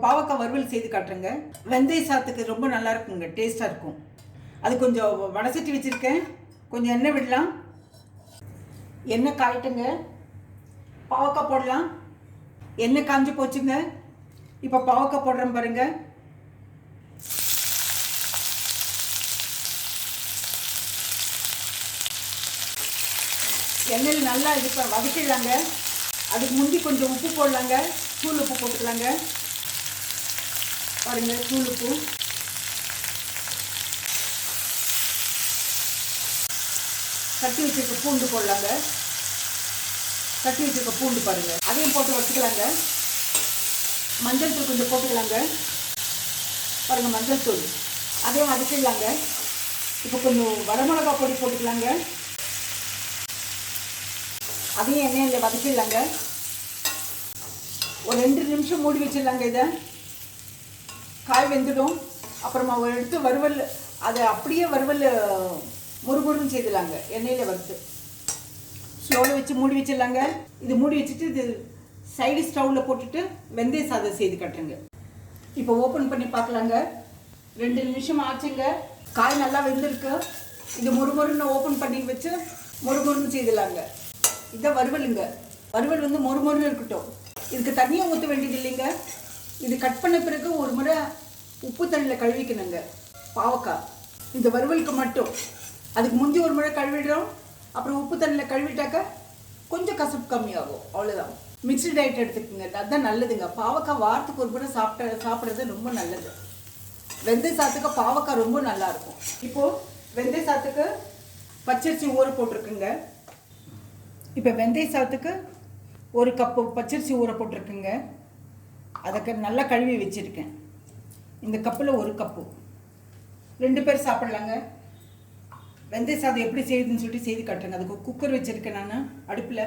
பாவக்காய் வறுவல் செய்து காட்டுறேங்க. வெந்தய சாத்துக்கு ரொம்ப நல்லா இருக்குங்க, டேஸ்ட்டாக இருக்கும். அது கொஞ்சம் வடசட்டி வச்சுருக்கேன். கொஞ்சம் எண்ணெய் விடலாம். எண்ணெய் காயிட்டுங்க. பாவக்காய் போடலாம். எண்ணெய் காஞ்சி போச்சுங்க. இப்போ பாவக்காய் போடுறேன் பாருங்க. எண்ணெயில் நல்லா இது வதக்கிடலாங்க. அதுக்கு முந்தி கொஞ்சம் உப்பு போடலாங்க. தூள் உப்பு போட்டுக்கலாங்க. பாருங்கள், தூள் உப்பு. கட்டி வச்சுருக்க பூண்டு போடலாங்க. கட்டி வச்சுருக்க பூண்டு பாருங்கள், அதையும் போட்டு வச்சுக்கலாங்க. மஞ்சள் தூள் கொஞ்சம் போட்டுக்கலாங்க. பாருங்கள், மஞ்சள் தூள் அதையும் வதக்கிடலாங்க. இப்போ கொஞ்சம் வரமிளகா பொடி போட்டுக்கலாங்க. அதையும் எண்ணெயில் வதக்கிடலாங்க. ஒரு 2 நிமிஷம் மூடி வச்சிடலாங்க. இதை காய் வெந்துடும். அப்புறமா எடுத்து வறுவல், அதை அப்படியே வறுவல் முறுமுறுன்னு செய்திடலாங்க. எண்ணெயில் வறுத்து ஸ்லோவில் வச்சு மூடி வச்சிடலாங்க. இது மூடி வச்சுட்டு இது சைடு ஸ்டவ்வில் போட்டுட்டு வெந்தய சாதம் செய்து கட்டுறேங்க. இப்போ ஓப்பன் பண்ணி பார்க்கலாங்க. 2 நிமிஷம் ஆச்சுங்க. காய் நல்லா வெந்திருக்கு. இது முறுமுறுன்னு ஓப்பன் பண்ணி வச்சு முறுமுறுன்னு செய்திடலாங்க. இதான் வறுவலுங்க. வறுவல் வந்து மொறுமொறுன்னு இருக்கட்டும். இதுக்கு தண்ணியும் ஊற்ற வேண்டியது இல்லைங்க. இது கட் பண்ண பிறகு ஒரு முறை உப்பு தண்ணியில் கழுவிக்கணுங்க பாவக்காய். இந்த வறுவலுக்கு மட்டும். அதுக்கு முந்தி ஒரு முறை கழுவிடுறோம். அப்புறம் உப்பு தண்ணியில் கழுவிட்டாக்க கொஞ்சம் கசப்பு கம்மியாகும். அவ்வளோதான். மிக்ஸ்டு டயட் எடுத்துக்கோங்க. அதுதான் நல்லதுங்க. பாவக்காய் வாரத்துக்கு ஒரு முறை சாப்பிட்றது ரொம்ப நல்லது. வெந்தய சாத்துக்கு பாவக்காய் ரொம்ப நல்லாயிருக்கும். இப்போது வெந்தய சாத்துக்கு பச்சரிசி ஊற போட்டிருக்குங்க. இப்போ வெந்தய சாத்துக்கு 1 கப்பு பச்சரிசி ஊற போட்டிருக்குங்க. அதுக்கு நல்லா கழுவி வச்சுருக்கேன். இந்த கப்பில் 1 கப்பு. 2 பேர் சாப்பிட்லாங்க. வெந்தய சாதம் எப்படி செய்யுதுன்னு சொல்லிட்டு செய்து காட்டுறேங்க. அதுக்கு குக்கர் வச்சுருக்கேன் நான் அடுப்பில்.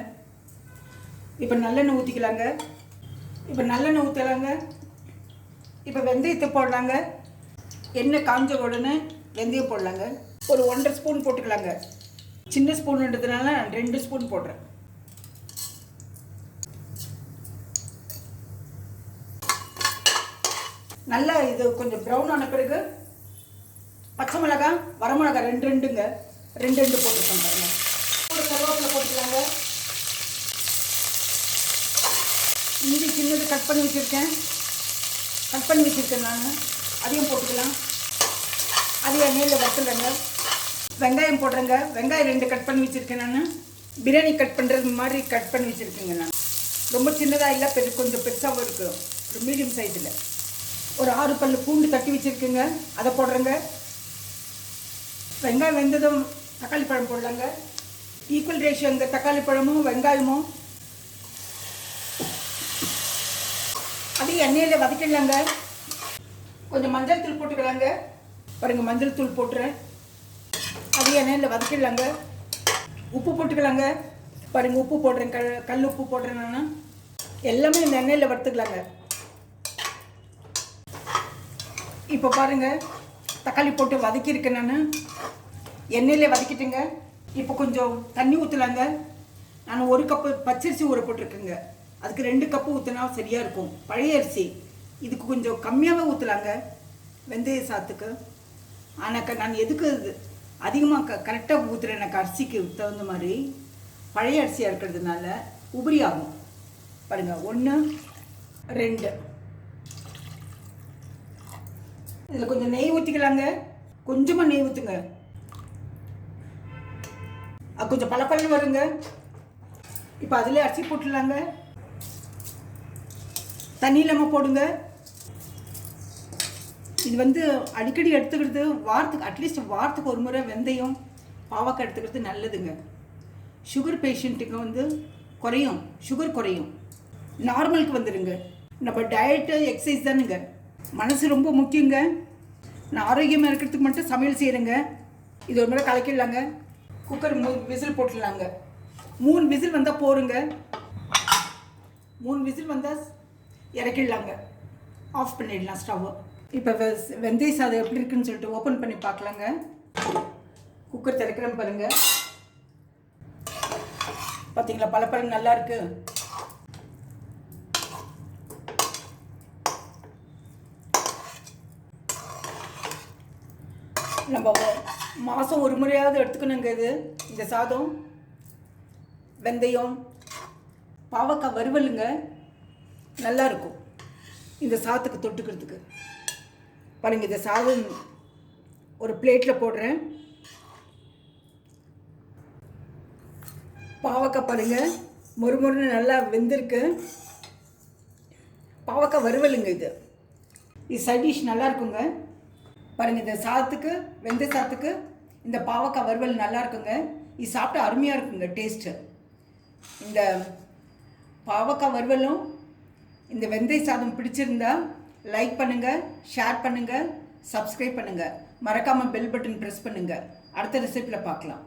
இப்போ நல்லெண்ணெய் ஊற்றிக்கலாங்க. இப்போ நல்லெண்ணெய் ஊற்றலாங்க. இப்போ வெந்தயத்தை போடலாங்க. எண்ணெய் காஞ்ச உடனே வெந்தயம் போடலாங்க. ஒரு 1.5 ஸ்பூன் போட்டுக்கலாங்க. சின்ன ஸ்பூன்ன்றதுனால 2 ஸ்பூன் போடுறேன். நல்லா இது கொஞ்சம் ப்ரௌன் ஆன பிறகு பச்சை மிளகாய், வரமிளகாய் 2 போட்டுருக்கோம் பாருங்க. ஒரு கருவேப்பிலை போட்டுக்கலாங்க. இஞ்சி சின்னது கட் பண்ணி வச்சுருக்கேன் நான். அதையும் போட்டுக்கலாம். அதையும் எண்ணெயில் வறுத்துடுறேங்க. வெங்காயம் போடுறேங்க. வெங்காயம் 2 கட் பண்ணி வச்சுருக்கேன் நான். பிரியாணி கட் பண்ணுறது மாதிரி கட் பண்ணி வச்சுருக்கேங்க நான். ரொம்ப சின்னதாக இல்லை, கொஞ்சம் பெருசாகவும் இருக்குது. ஒரு மீடியம் சைஸில். ஒரு 6 பல்லு பூண்டு தட்டி வச்சுருக்குங்க. அதை போடுறேங்க. வெங்காயம் வெந்ததும் தக்காளி பழம் போடலாங்க. ஈக்குவல் ரேஷியோ இந்த தக்காளி பழமும் வெங்காயமும். அதையும் எண்ணெயில் வதக்கிடலாங்க. கொஞ்சம் மஞ்சள் தூள் போட்டுக்கலாங்க. பாருங்கள், மஞ்சள் தூள் போட்டுறேன். அதையும் எண்ணெயில் வதக்கிடலாங்க. உப்பு போட்டுக்கலாங்க. பாருங்கள், உப்பு போடுறேன். கல் உப்பு போடுறேன் நான். எல்லாமே இந்த எண்ணெயில் வறுத்துக்கலாங்க. இப்போ பாருங்கள், தக்காளி போட்டு வதக்கியிருக்கேன் நான். எண்ணெயில் வதக்கிட்டுங்க. இப்போ கொஞ்சம் தண்ணி ஊற்றலாங்க. நான் 1 கப்பு பச்சரிசி ஊற போட்டிருக்கேங்க. அதுக்கு 2 கப்பு ஊற்றினா சரியாக இருக்கும். பழைய அரிசி. இதுக்கு கொஞ்சம் கம்மியாகவே ஊற்றலாங்க வெந்தய சாத்துக்கு. ஆனால் நான் எதுக்கு அதிகமாக கரெக்டாக ஊற்றுறேன், எனக்கு அரிசிக்கு தகுந்த மாதிரி. பழைய அரிசியாக இருக்கிறதுனால உபரி ஆகும். பாருங்கள், 1 2. இதில் கொஞ்சம் நெய் ஊற்றிக்கலாங்க. கொஞ்சமாக நெய் ஊற்றுங்க. அது கொஞ்சம் பளபளன்னு வருங்க. இப்போ அதில் அரிசி போட்டுடலாங்க. தண்ணி இல்லாமல் போடுங்க. இது வந்து அடிக்கடி எடுத்துக்கிறது வாரத்துக்கு, அட்லீஸ்ட் வாரத்துக்கு ஒரு முறை வெந்தயம் பாவக்காய் எடுத்துக்கிறது நல்லதுங்க. சுகர் பேஷண்ட்டுக்கு வந்து குறையும், சுகர் குறையும். நார்மலுக்கு வந்துடுங்க. நம்ம டயட்டு எக்ஸசைஸ் தானுங்க. மனசு ரொம்ப முக்கியங்க. நான் ஆரோக்கியமாக இருக்கிறதுக்கு மட்டும் சமையல் செய்கிறேங்க. இது ஒரு முறை கலக்கிடலாங்க. குக்கர் 3 விசில் போட்டுடலாங்க. 3 விசில் வந்தால் போருங்க. 3 விசில் வந்தால் இறக்கிடலாங்க. ஆஃப் பண்ணிடலாம் ஸ்டவ்வை. இப்போ வெந்தய சாதம் எப்படி இருக்குன்னு சொல்லிட்டு ஓப்பன் பண்ணி பார்க்கலாங்க. குக்கர் திறக்கிறேன் பாருங்கள். பார்த்தீங்களா, பழப்பழம் நல்லா இருக்குது. நம்ம மாதம் ஒரு முறையாவது எடுத்துக்கணுங்க இது. இந்த சாதம் வெந்தயம் பாவக்காய் வறுவலுங்க, நல்லாயிருக்கும் இந்த சாதத்துக்கு தொட்டுக்கிறதுக்கு. பாருங்கள், இந்த சாதம் ஒரு பிளேட்டில் போடுறேன். பாவக்காய் பாருங்கள் மொறுமொறுன்னு நல்லா வெந்திருக்கு. பாவக்காய் வறுவலுங்க இது. சைட் டிஷ் நல்லா இருக்குங்க. பாருங்கள், இந்த சாதத்துக்கு வெந்த சாதத்துக்கு இந்த பாவக்காய் வறுவல் நல்லா இருக்குங்க. இது சாப்பிட்டா அருமையாக இருக்குங்க டேஸ்ட்டு. இந்த பாவக்காய் வறுவலும் இந்த வெந்தய சாதம் பிடிச்சிருந்தா லைக் பண்ணுங்கள், ஷேர் பண்ணுங்கள், சப்ஸ்கிரைப் பண்ணுங்கள். மறக்காமல் பெல் பட்டன் ப்ரெஸ் பண்ணுங்கள். அடுத்த ரெசிபியில் பார்க்கலாம்.